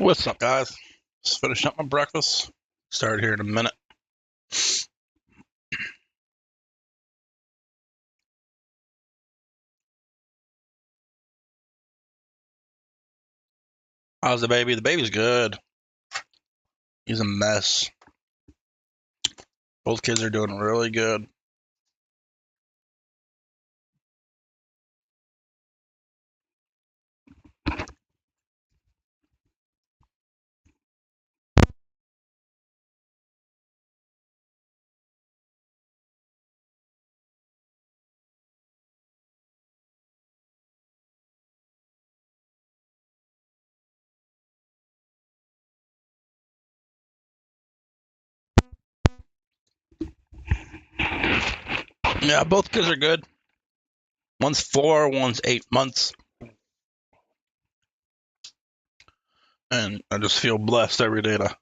What's up, guys? Just finishing up my breakfast. Start here in a minute. How's the baby? The baby's good. He's a mess. Both kids are doing really good. Yeah, both kids are good. One's 4, one's 8 months. And I just feel blessed every day to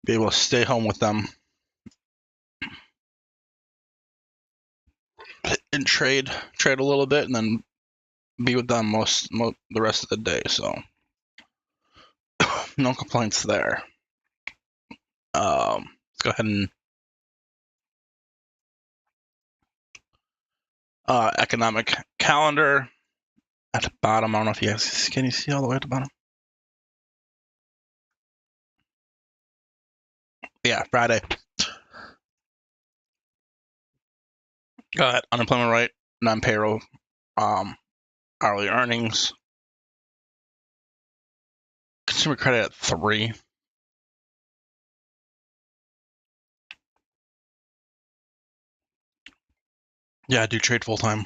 be able to stay home with them and trade a little bit and then be with them most the rest of the day. So no complaints there. Let's go ahead and economic calendar at the bottom. I don't know if you guys can you see all the way at the bottom. Yeah, Friday. Got unemployment rate, non-payroll, hourly earnings, consumer credit at 3. Yeah, I do trade full time.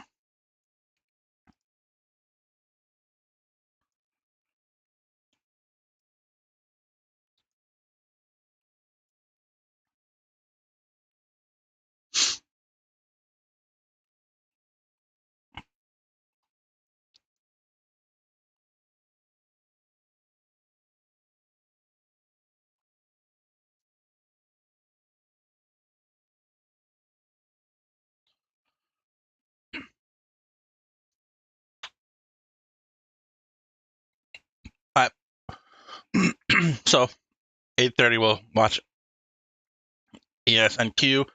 All right. So 8:30, we'll watch ESNQ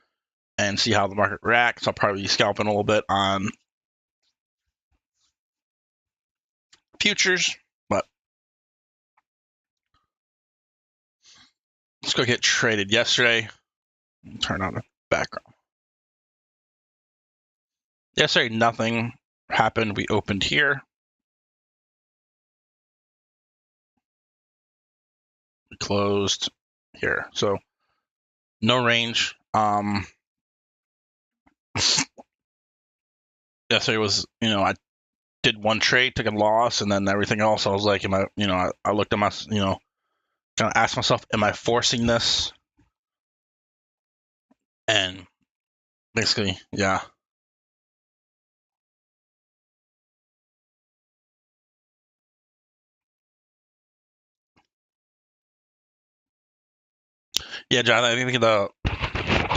and see how the market reacts. I'll probably be scalping a little bit on futures, but let's go get traded yesterday. Turn on the background. Yesterday, nothing happened. We opened here. We closed here. So no range. Yesterday was, I did one trade, took a loss, and then everything else. I was like, I looked at my, kind of asked myself, am I forcing this? And basically, yeah. Yeah, John, I think the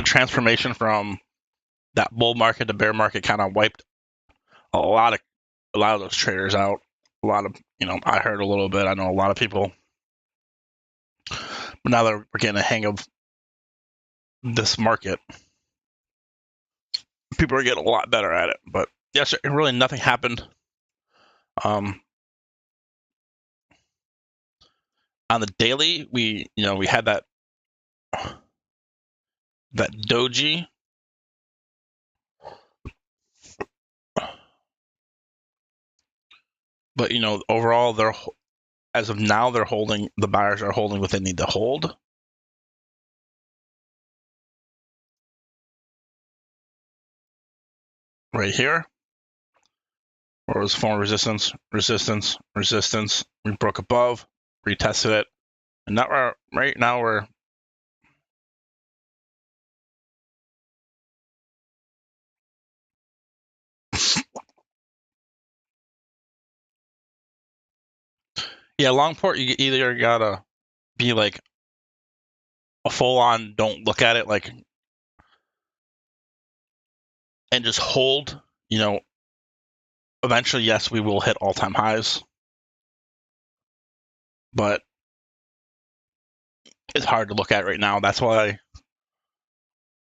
transformation from that bull market to bear market kind of wiped a lot of those traders out. A lot of, I heard a little bit. I know a lot of people, but now that we're getting a hang of this market, people are getting a lot better at it. But yes, really nothing happened. On the daily, we had that doji. But overall, as of now, they're holding. The buyers are holding what they need to hold. Right here, where it was form resistance, resistance, resistance. We broke above, retested it, and now we're yeah, long port. You either gotta be like a full on, don't look at it, like, and just hold. Eventually, yes, we will hit all time highs, but it's hard to look at right now. That's why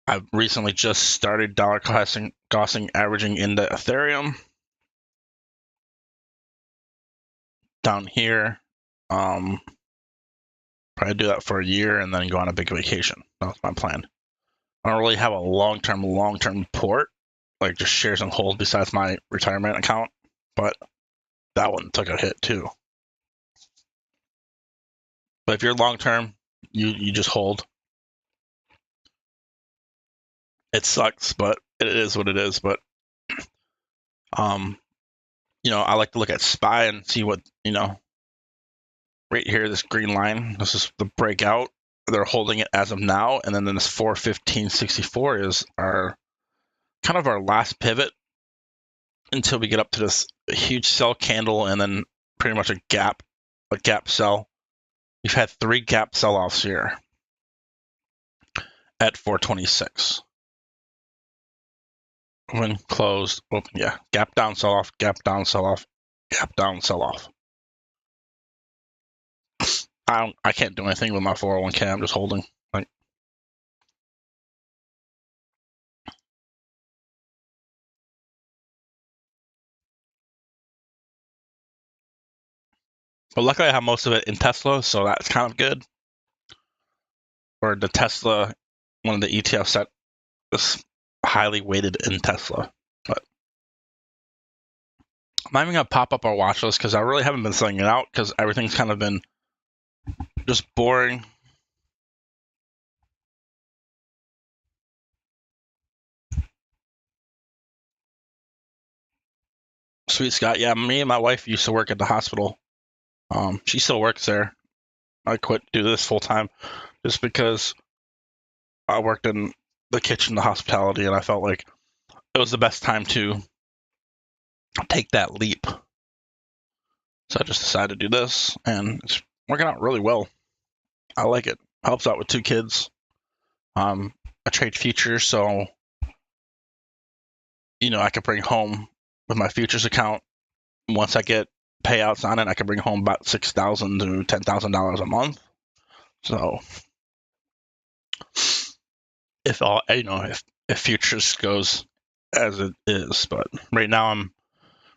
I've recently just started dollar costing averaging into Ethereum down here. Probably do that for a year and then go on a big vacation. That's my plan. I don't really have a long-term port, like just shares and hold besides my retirement account, but that one took a hit too. But if you're long-term, you just hold. It sucks, but it is what it is. But I like to look at SPY and see what, right here, this green line, this is the breakout. They're holding it as of now, and then this 415.64 is our kind of our last pivot until we get up to this huge sell candle and then pretty much a gap sell. We've had 3 gap sell-offs here at 426. When closed, open, yeah, gap down, sell-off, gap down, sell-off, gap down, sell-off. I can't do anything with my 401k. I'm just holding. Like, but luckily I have most of it in Tesla, so that's kind of good. Or the Tesla, one of the ETFs that is highly weighted in Tesla. But I'm not even gonna pop up our watch list because I really haven't been selling it out because everything's kind of been just boring. Sweet Scott, yeah, me and my wife used to work at the hospital. She still works there. I quit to do this full time just because I worked in the kitchen, the hospitality, and I felt like it was the best time to take that leap. So I just decided to do this, and it's working out really well. I like it. Helps out with 2 kids. I trade futures, so I could bring home with my futures account. Once I get payouts on it, I can bring home about $6,000 to $10,000 a month. So if futures goes as it is, but right now I'm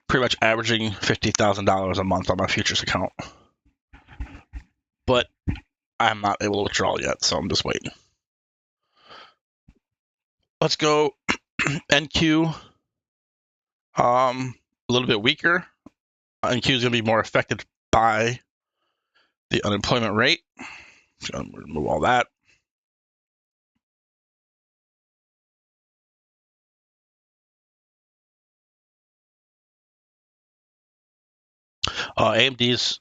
pretty much averaging $50,000 a month on my futures account. But I'm not able to withdraw yet, so I'm just waiting. Let's go NQ. A little bit weaker. NQ is going to be more affected by the unemployment rate. So I'm going to remove all that. AMD's,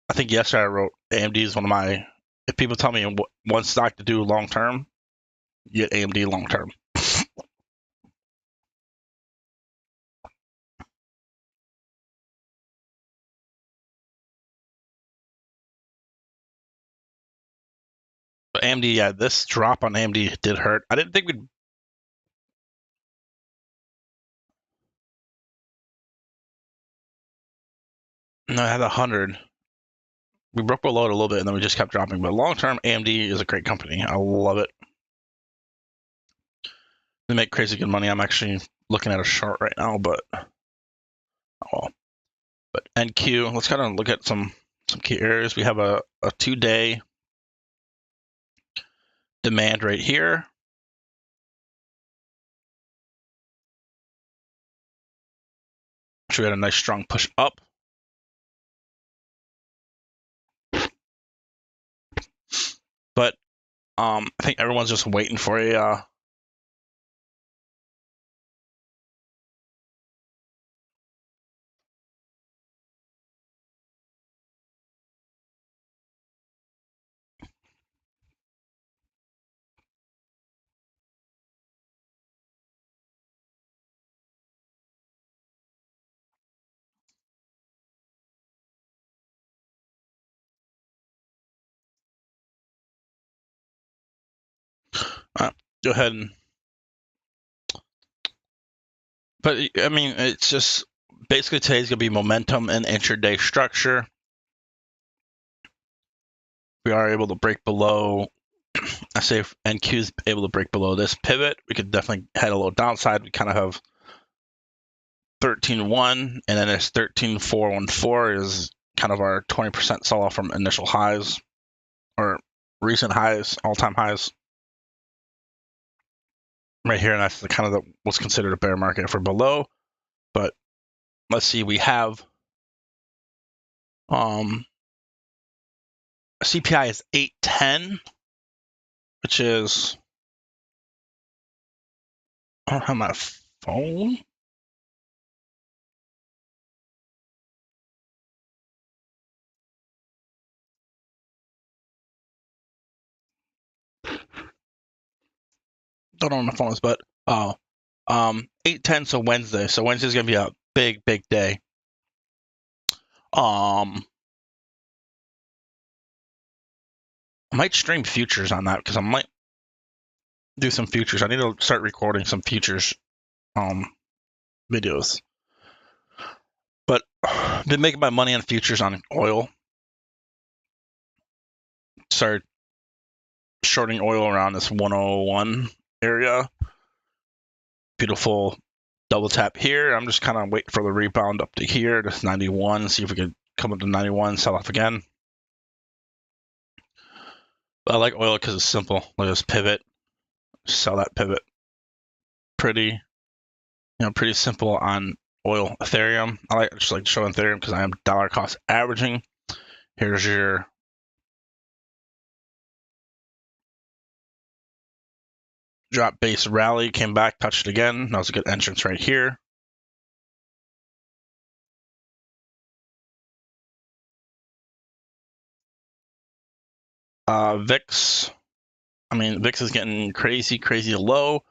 I think yesterday I wrote AMD is one of my, if people tell me one stock to do long term, you get AMD long term. But AMD, yeah, this drop on AMD did hurt. I didn't think we'd. No, I had 100. We broke below it a little bit, and then we just kept dropping. But long term, AMD is a great company. I love it. They make crazy good money. I'm actually looking at a chart right now, but But NQ, let's kind of look at some key areas. We have a 2-day demand right here. So we had a nice strong push up. But I think everyone's just waiting for a go ahead and. But I mean, it's just basically today's gonna be momentum and intraday structure. we are able to break below, I say if NQ is able to break below this pivot, we could definitely head a little downside. We kind of have 13.1, and then this 13.414 is kind of our 20% sell off from initial highs or recent highs, all-time highs right here, and that's the kind of what's considered a bear market for below. But let's see, we have CPI is 810, which is, I don't have my phone. Don't know what my phone is, but 810, so Wednesday. So Wednesday's gonna be a big day. I might stream futures on that because I might do some futures. I need to start recording some futures videos. But I've been making my money on futures on oil. Started shorting oil around this 101 area. Beautiful double tap here. I'm just kind of waiting for the rebound up to here, this 91. See if we could come up to 91, sell off again. But I like oil because it's simple. Like this pivot, sell that pivot. Pretty simple on oil. Ethereum, I just like to show Ethereum because I am dollar cost averaging. Here's your drop base rally, came back, touched it again. That was a good entrance right here. VIX, VIX is getting crazy low,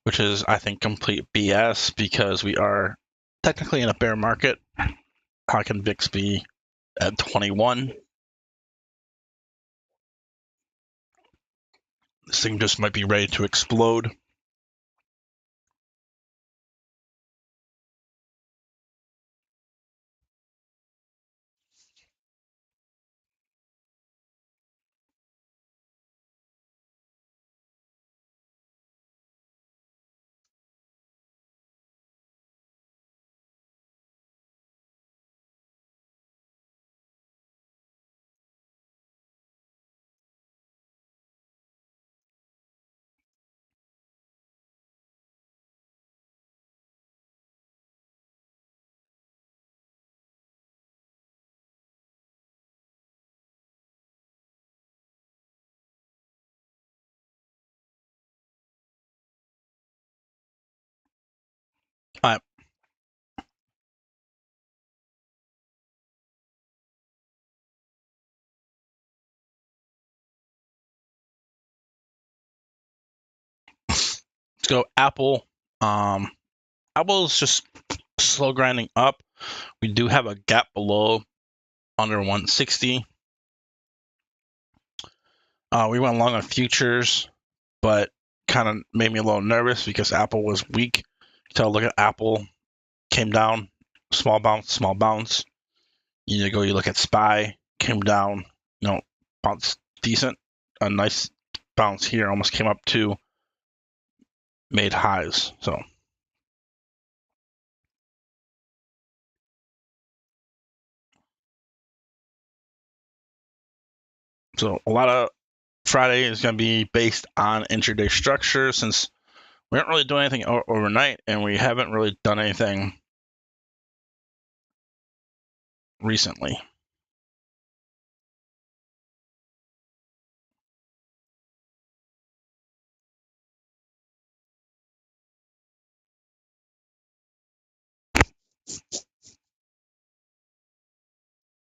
which is, I think, complete BS because we are technically in a bear market. How can VIX be at 21? This thing just might be ready to explode. All right. Let's go Apple. Apple is just slow grinding up. We do have a gap below under 160. We went long on futures, but kind of made me a little nervous because Apple was weak. So look at Apple, came down, small bounce. You look at SPY, came down, bounce decent, a nice bounce here, almost came up to made highs. So a lot of Friday is going to be based on intraday structure since we aren't really doing anything overnight and we haven't really done anything recently.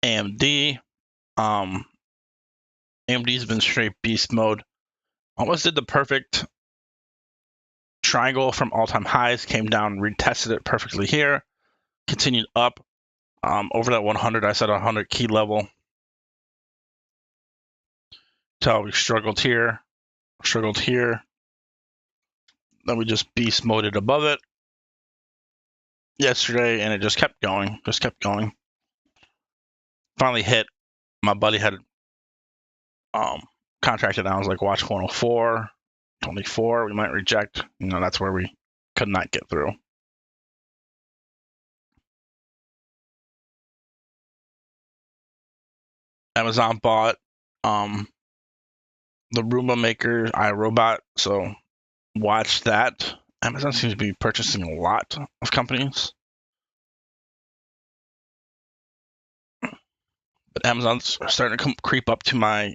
AMD, AMD's been straight beast mode. Almost did the perfect triangle from all-time highs, came down, retested it perfectly here, continued up over that 100. I said 100 key level. So we struggled here. Then we just beast moded above it yesterday, and it just kept going. Finally hit. My buddy had contracted down. Like watch 104, 24. We might reject. That's where we could not get through. Amazon bought the Roomba maker iRobot, so watch that. Amazon seems to be purchasing a lot of companies, but Amazon's starting to creep up to my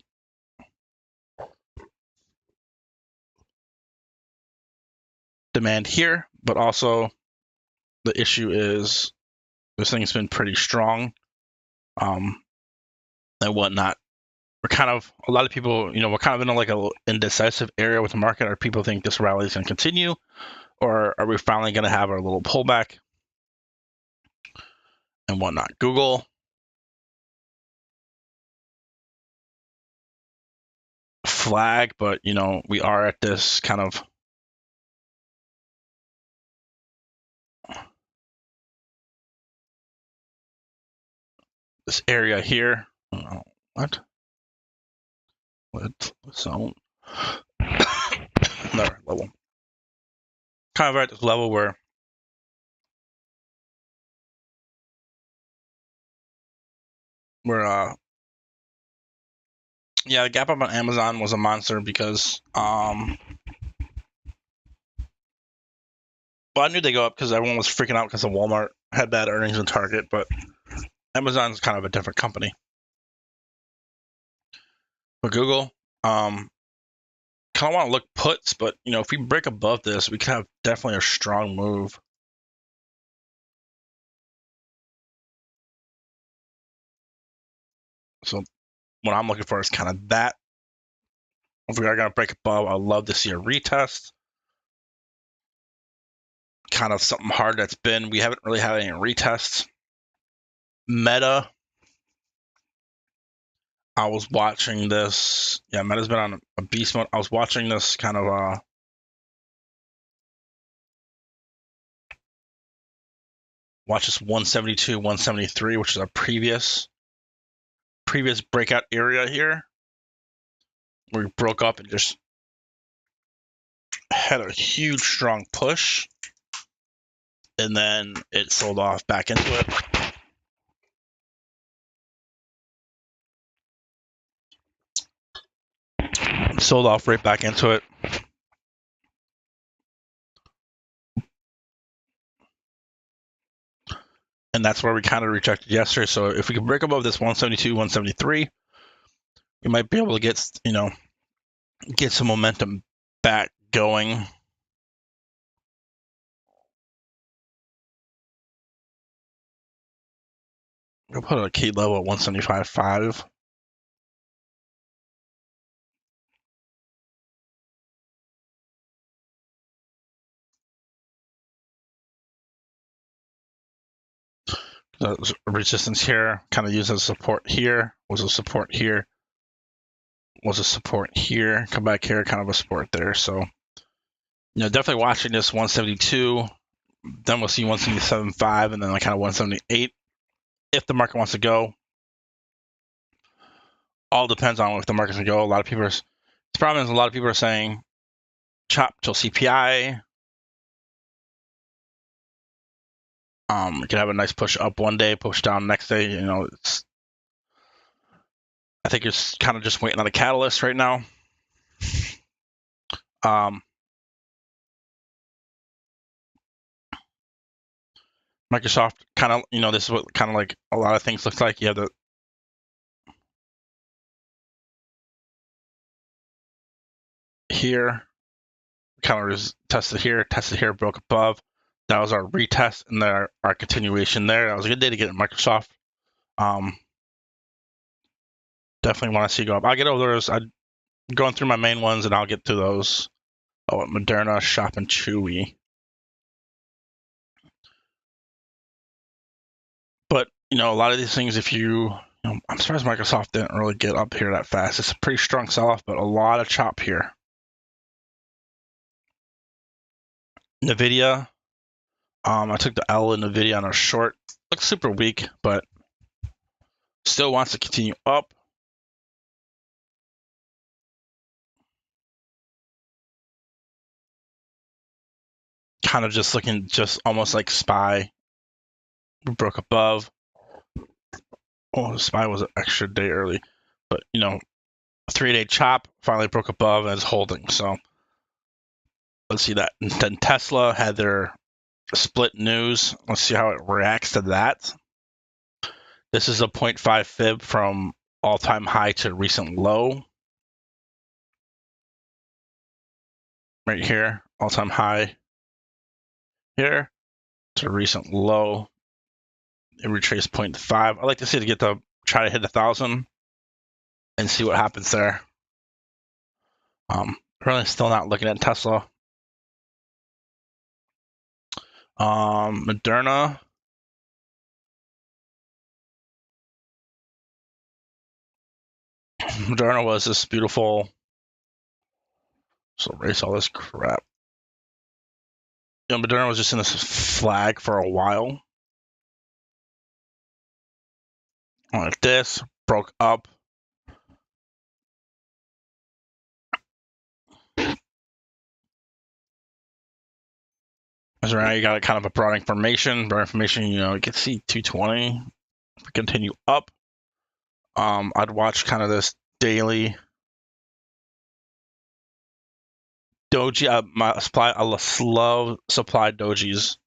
demand here. But also, the issue is this thing's been pretty strong, and whatnot. We're kind of a lot of people, we're kind of in like a indecisive area with the market. Are people think this rally is going to continue, or are we finally going to have our little pullback and whatnot? Google flag, but we are at this kind of this area here. What zone? Another level. Kind of at this level where we're yeah, the gap up on Amazon was a monster because well, I knew they go up because everyone was freaking out because of Walmart had bad earnings and Target, but Amazon's kind of a different company. But Google, kind of want to look puts, but if we break above this, we could have definitely a strong move. So what I'm looking for is kind of that. If we are going to break above, I'd love to see a retest. Kind of something hard that's been, we haven't really had any retests. Meta, I was watching this. Yeah, Meta's been on a beast mode. I was watching this kind of watch this 172, 173, which is a previous breakout area here, where we broke up and just had a huge strong push, and then it sold off back into it. Sold off right back into it. And that's where we kind of rejected yesterday. So if we can break above this 172, 173, we might be able to get, get some momentum back going. We'll put a key level at 175.5. Resistance here, kind of use as support here, was a support here, was a support here, come back here, kind of a support there. So, definitely watching this 172, then we'll see 177.5, and then like kind of 178 if the market wants to go. All depends on if the market's gonna go. A lot of people are, the problem is a lot of people are saying chop till CPI. You could have a nice push up one day, push down next day. I think it's kind of just waiting on a catalyst right now. Microsoft kind of, this is what kind of like a lot of things look like. You have the here, kind of tested here, broke above. That was our retest and our continuation there. That was a good day to get in Microsoft. Definitely want to see go up. I'll get over those. I'm going through my main ones and I'll get to those. Oh, Moderna, Shop, and Chewy. But, a lot of these things, if I'm surprised Microsoft didn't really get up here that fast. It's a pretty strong sell-off, but a lot of chop here. Nvidia, I took the L in Nvidia on a short. Looks super weak, but still wants to continue up. kind of just looking just almost like SPY. We broke above. Oh, SPY was an extra day early, but you know, 3-day chop finally broke above and is holding. So let's see that. And then Tesla had their split news. Let's see how it reacts to that. This is a 0.5 fib from all-time high to recent low. Right here, all-time high here to recent low. It retraced 0.5. I'd like to see it get to try to hit 1,000 and see what happens there. Really still not looking at Tesla. Moderna. Moderna was this beautiful. So erase all this crap. You know, Moderna was just in this flag for a while. Like this, broke up. So right now you got kind of a broad information. Broad information, you know, you can see 220. If we continue up, I'd watch kind of this daily doji. I love supply dojis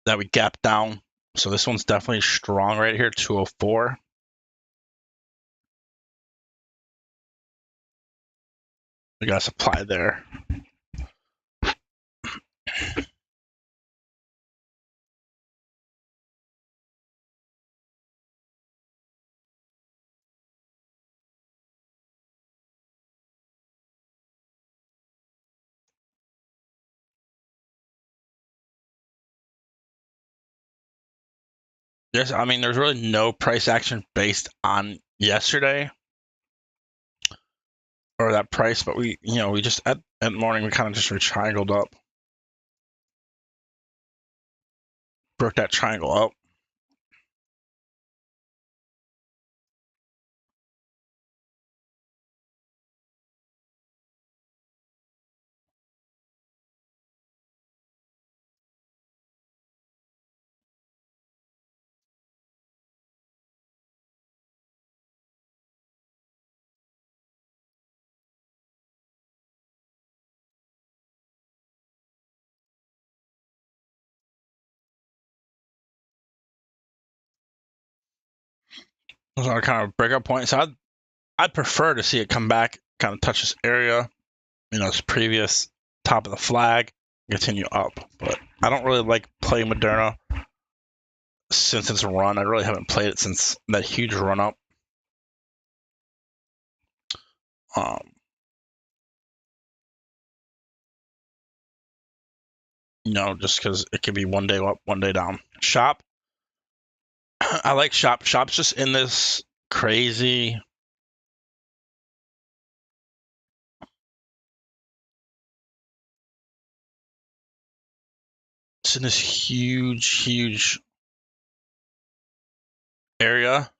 that we gap down. So this one's definitely strong right here, 204. We got supply there. I mean, there's really no price action based on yesterday or that price, but we just at morning we kind of just triangled up, broke that triangle up. Those are kind of breakout points. So I'd prefer to see it come back, kind of touch this area, this previous top of the flag, continue up. But I don't really like playing Moderna since it's run. I really haven't played it since that huge run up. Just because it could be one day up, one day down. Shop. I like Shop. Shop's just in this crazy. It's in this huge area.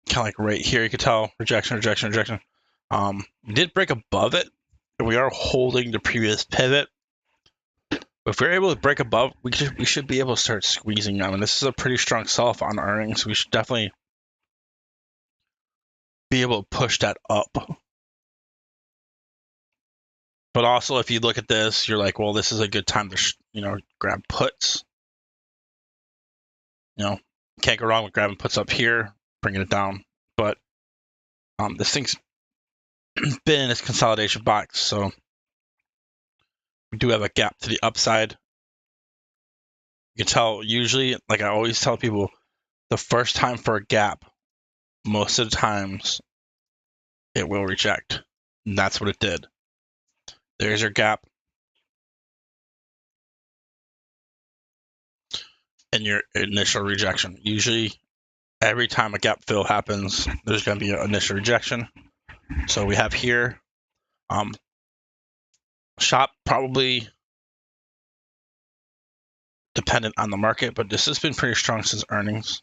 Kind of like right here, you could tell rejection. We did break above it, and we are holding the previous pivot. If we're able to break above, we should be able to start squeezing. I mean, this is a pretty strong sell-off on earnings. We should definitely be able to push that up. But also, if you look at this, you're like, well, this is a good time to grab puts. Can't go wrong with grabbing puts up here, bringing it down. But this thing's been in this consolidation box, so we do have a gap to the upside. You can tell usually, like I always tell people, the first time for a gap, most of the times it will reject. And that's what it did. There's your gap. And your initial rejection. Usually, every time a gap fill happens, there's going to be an initial rejection. So we have here, Shop probably dependent on the market, but this has been pretty strong since earnings.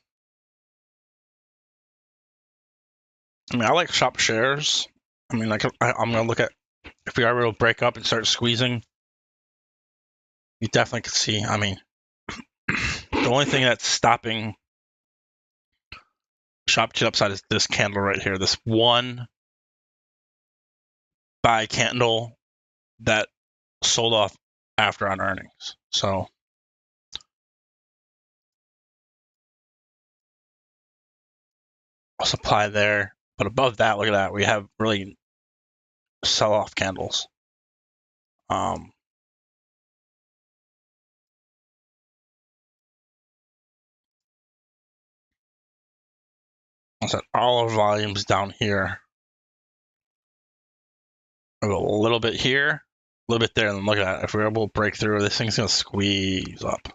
I mean, I like shop shares. I mean, like I'm gonna look at if we are able to break up and start squeezing. You definitely can see. I mean, the only thing that's stopping shop to the upside is this candle right here. This one buy candle that sold off after on earnings. So supply there, but above that, look at that. We have really sell-off candles. I said all our volumes down here. A little bit here, a little bit there, and then look at that. If we're able to break through, this thing's gonna squeeze up.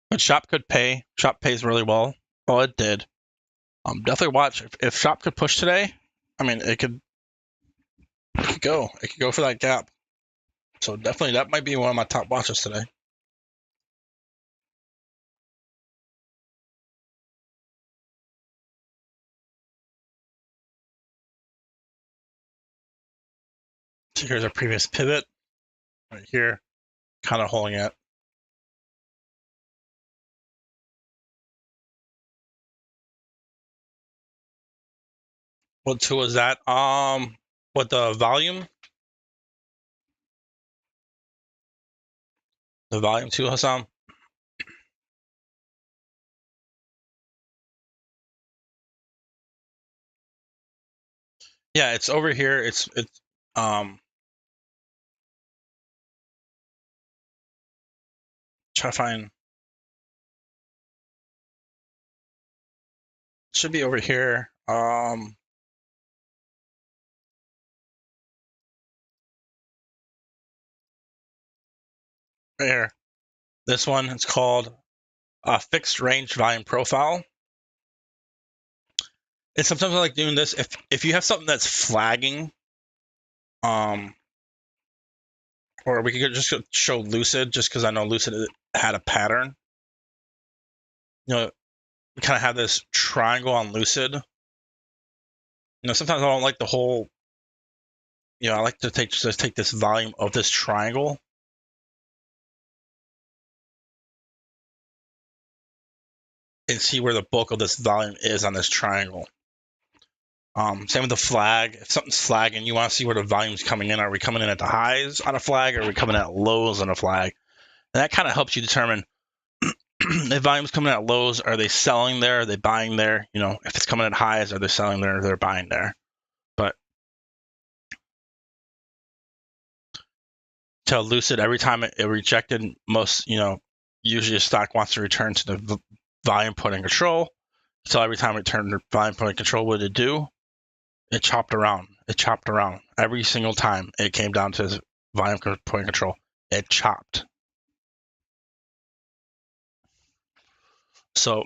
But Shop could pay. Shop pays really well. Oh, it did. Definitely watch if Shop could push today. I mean, it could go. It could go for that gap. So definitely, that might be one of my top watches today. So here's our previous pivot right here, kind of holding it. What tool is that? What the volume? The volume tool, Hassan. Yeah, it's over here. It's try to find. Should be over here. Right here. This one, it's called a fixed range volume profile. And sometimes I like doing this if you have something that's flagging, or we could just show Lucid just because I know Lucid had a pattern. You know, we kind of have this triangle on Lucid. You know, sometimes I don't like the whole. You know, I like to just take this volume of this triangle. And see where the bulk of this volume is on this triangle. Same with the flag. If something's flagging, you want to see where the volume's coming in. Are we coming in at the highs on a flag, or are we coming at lows on a flag? And that kind of helps you determine if volume's coming at lows, are they selling there? Are they buying there? You know, if it's coming at highs, are they selling there? They're buying there. But tell Lucid every time it rejected most, usually a stock wants to return to the volume point and control. So every time it turned to volume point and control, what did it do? It chopped around. It chopped around. Every single time it came down to volume point control, it chopped. So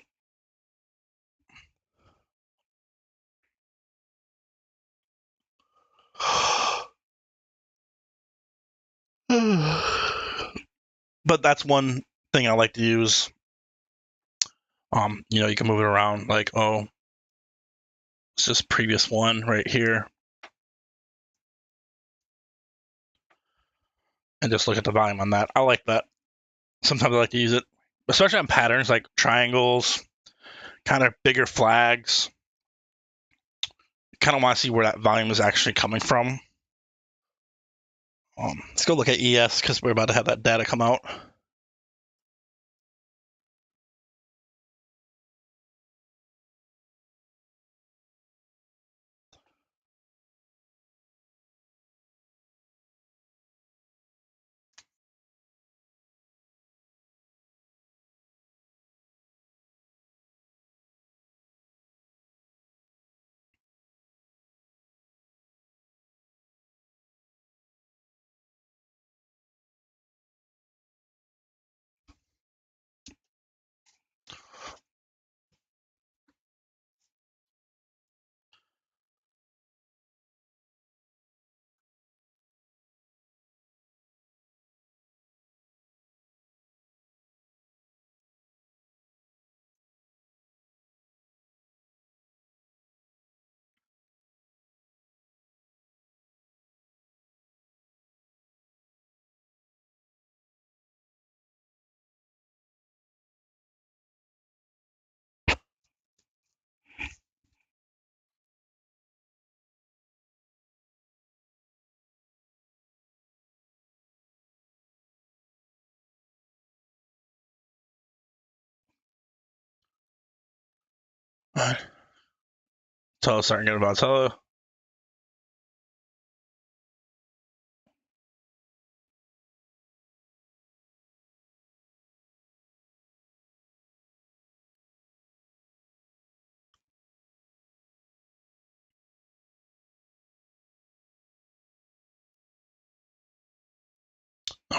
but that's one thing I like to use. You can move it around like, it's this previous one right here. And just look at the volume on that. I like that. Sometimes I like to use it, especially on patterns like triangles, kind of bigger flags. Kind of want to see where that volume is actually coming from. Let's go look at ES because we're about to have that data come out. So starting to get about Tolo.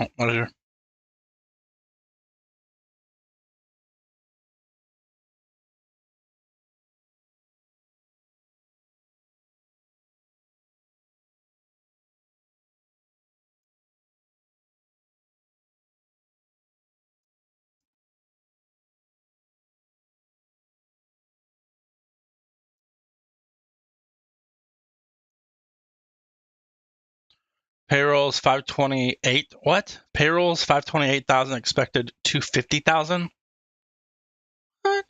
Oh, what is your payrolls 528? What? Payrolls 528,000 expected 250,000? What?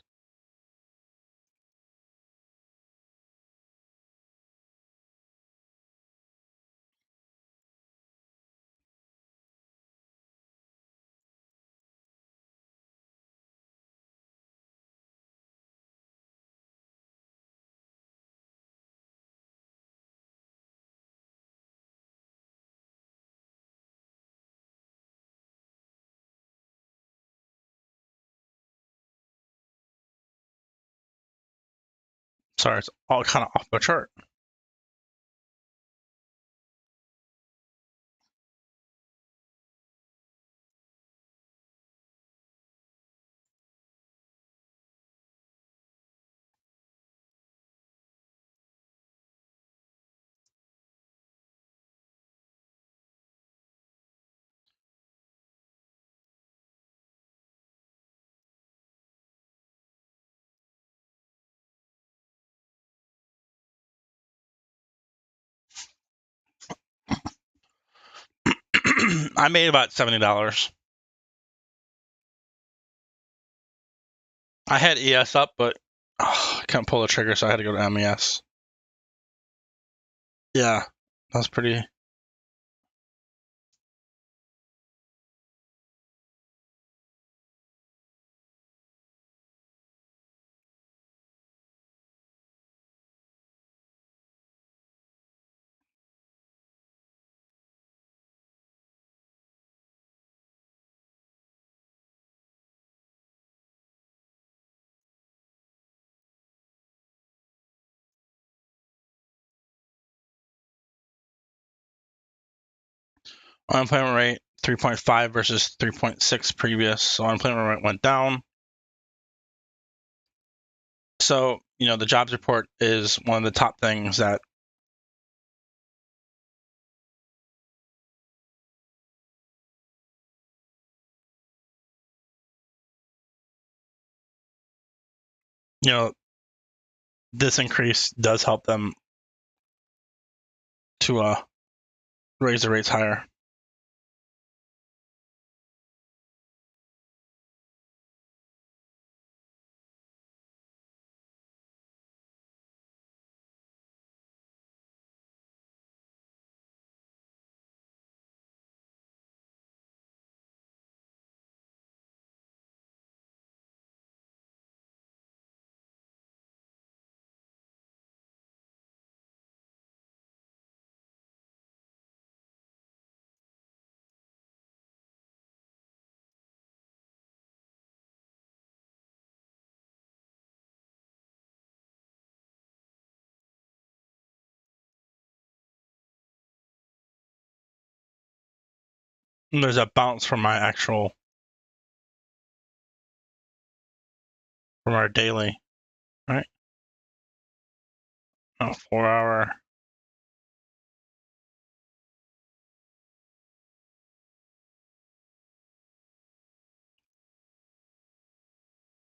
Sorry, it's all kind of off the chart. I made about $70. I had ES up, but I couldn't pull the trigger, so I had to go to MES. Yeah, that's pretty. Unemployment rate 3.5 versus 3.6 previous. So unemployment rate went down. So, the jobs report is one of the top things that this increase does help them to raise the rates higher. And there's a bounce from our daily, right? 4 hour.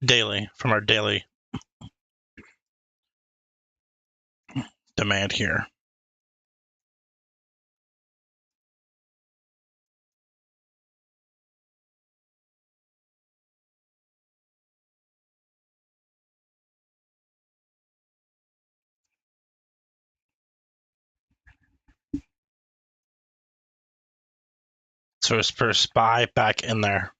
Daily, from our daily demand here. So it's per SPY back in there.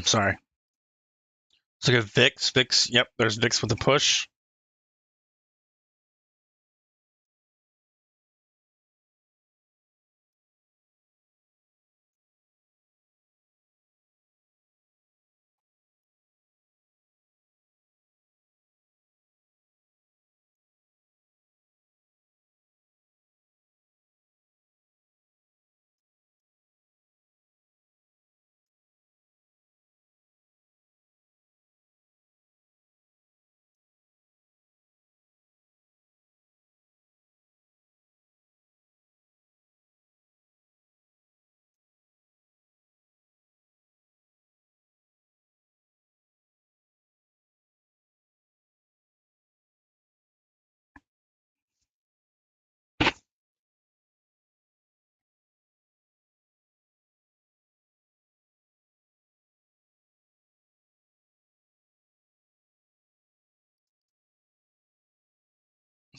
Sorry. Let's look at VIX. VIX, yep, there's VIX with a push.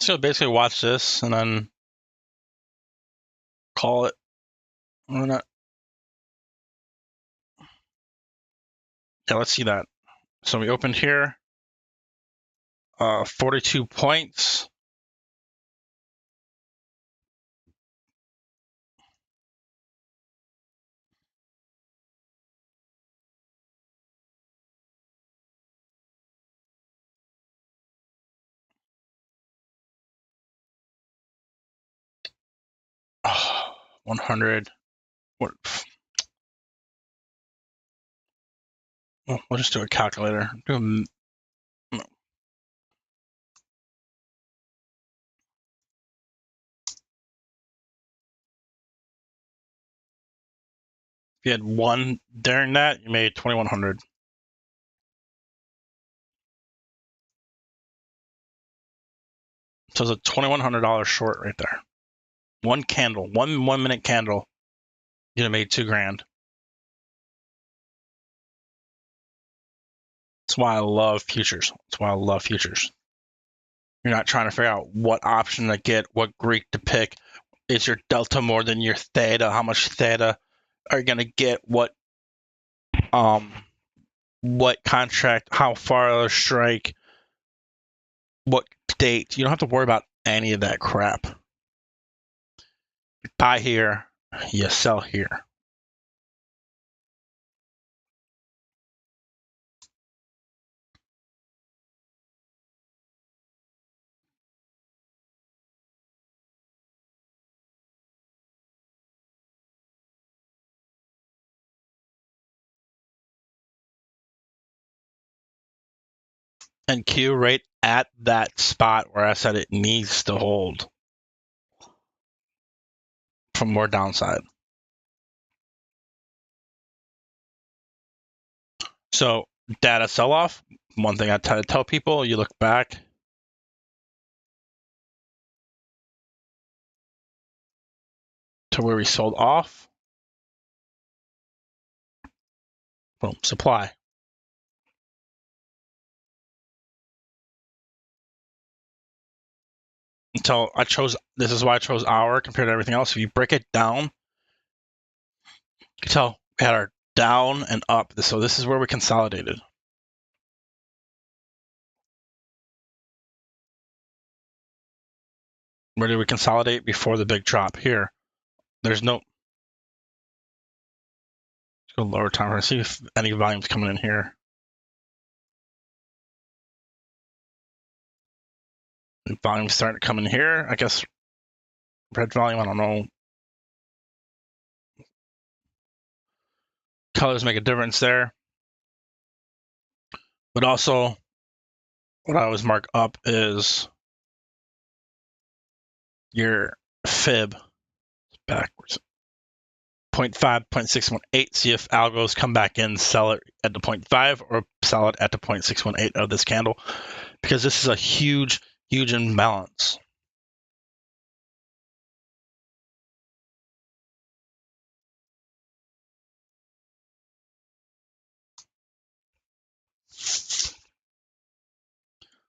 So basically watch this and then call it. We're not, yeah, let's see that. So we opened here, 42 points. Oh, 100. What? Well, we'll just do a calculator. If you had one during that, you made 2,100. So it's a $2,100 short right there. One candle, one minute candle, you'd have made $2,000. That's why I love futures. That's why I love futures. You're not trying to figure out what option to get, what Greek to pick. Is your delta more than your theta? How much theta are you gonna get? What contract? How far a strike? What date? You don't have to worry about any of that crap. You buy here, you sell here. And Q right at that spot where I said it needs to hold for more downside. So data sell-off, one thing I try to tell people, you look back to where we sold off. Boom, supply. Until I chose, this is why I chose hour compared to everything else. If you break it down, you can tell we had our down and up. So this is where we consolidated. Where did we consolidate before the big drop? Here. There's no, let's go lower time frame. See if any volume's coming in here. Volume's starting to come in here. I guess red volume, I don't know. Colors make a difference there. But also, what I always mark up is your fib backwards. 0.5, 0.618. See if algos come back in, sell it at the 0.5 or sell it at the 0.618 of this candle, because this is a huge, huge imbalance.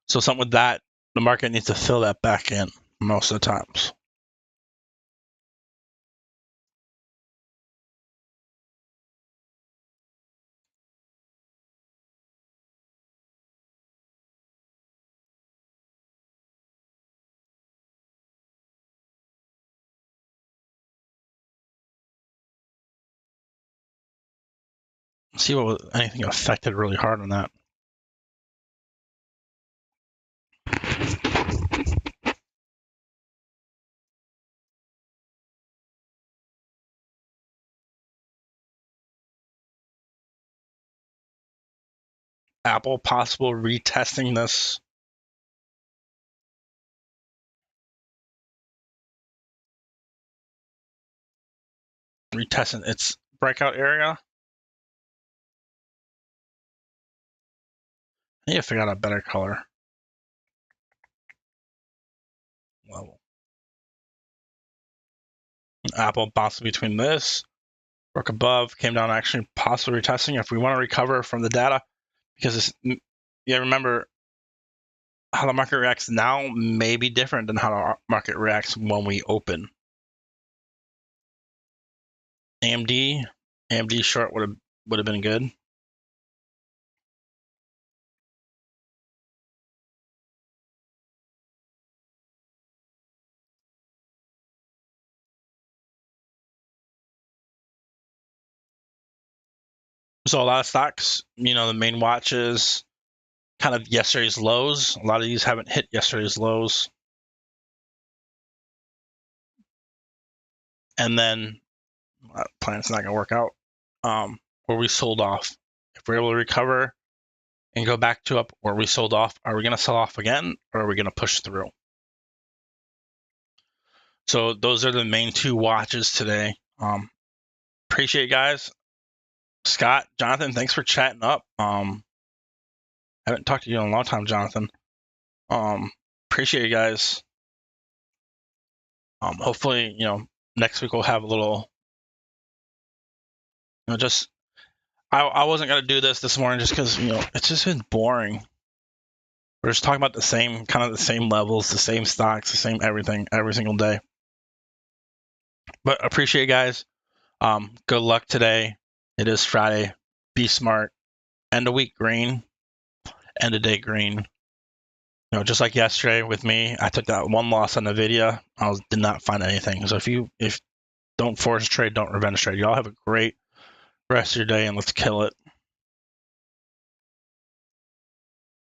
So something with that, the market needs to fill that back in most of the times. see what anything affected really hard on that. Apple possible retesting this. Retesting its breakout area. I need to figure out a better color level. Apple possibly between this, work above, came down actually possibly retesting. If we want to recover from the data, because it's, yeah, remember how the market reacts now may be different than how the market reacts when we open. AMD short would have been good. So a lot of stocks, the main watches, kind of yesterday's lows. A lot of these haven't hit yesterday's lows. And then plan's not going to work out. Where we sold off. If we're able to recover and go back to up where we sold off, are we going to sell off again or are we going to push through? So those are the main two watches today. Appreciate you guys. Scott, Jonathan, thanks for chatting up. I haven't talked to you in a long time, Jonathan. Appreciate you guys. Hopefully, next week we'll have a little, just, I wasn't going to do this morning just because, it's just been boring. We're just talking about the same levels, the same stocks, the same everything every single day. But appreciate you guys. Good luck today. It is Friday. Be smart. End of week green. End of day green. Just like yesterday with me, I took that one loss on Nvidia. Did not find anything. So if don't force trade, don't revenge trade. Y'all have a great rest of your day and let's kill it.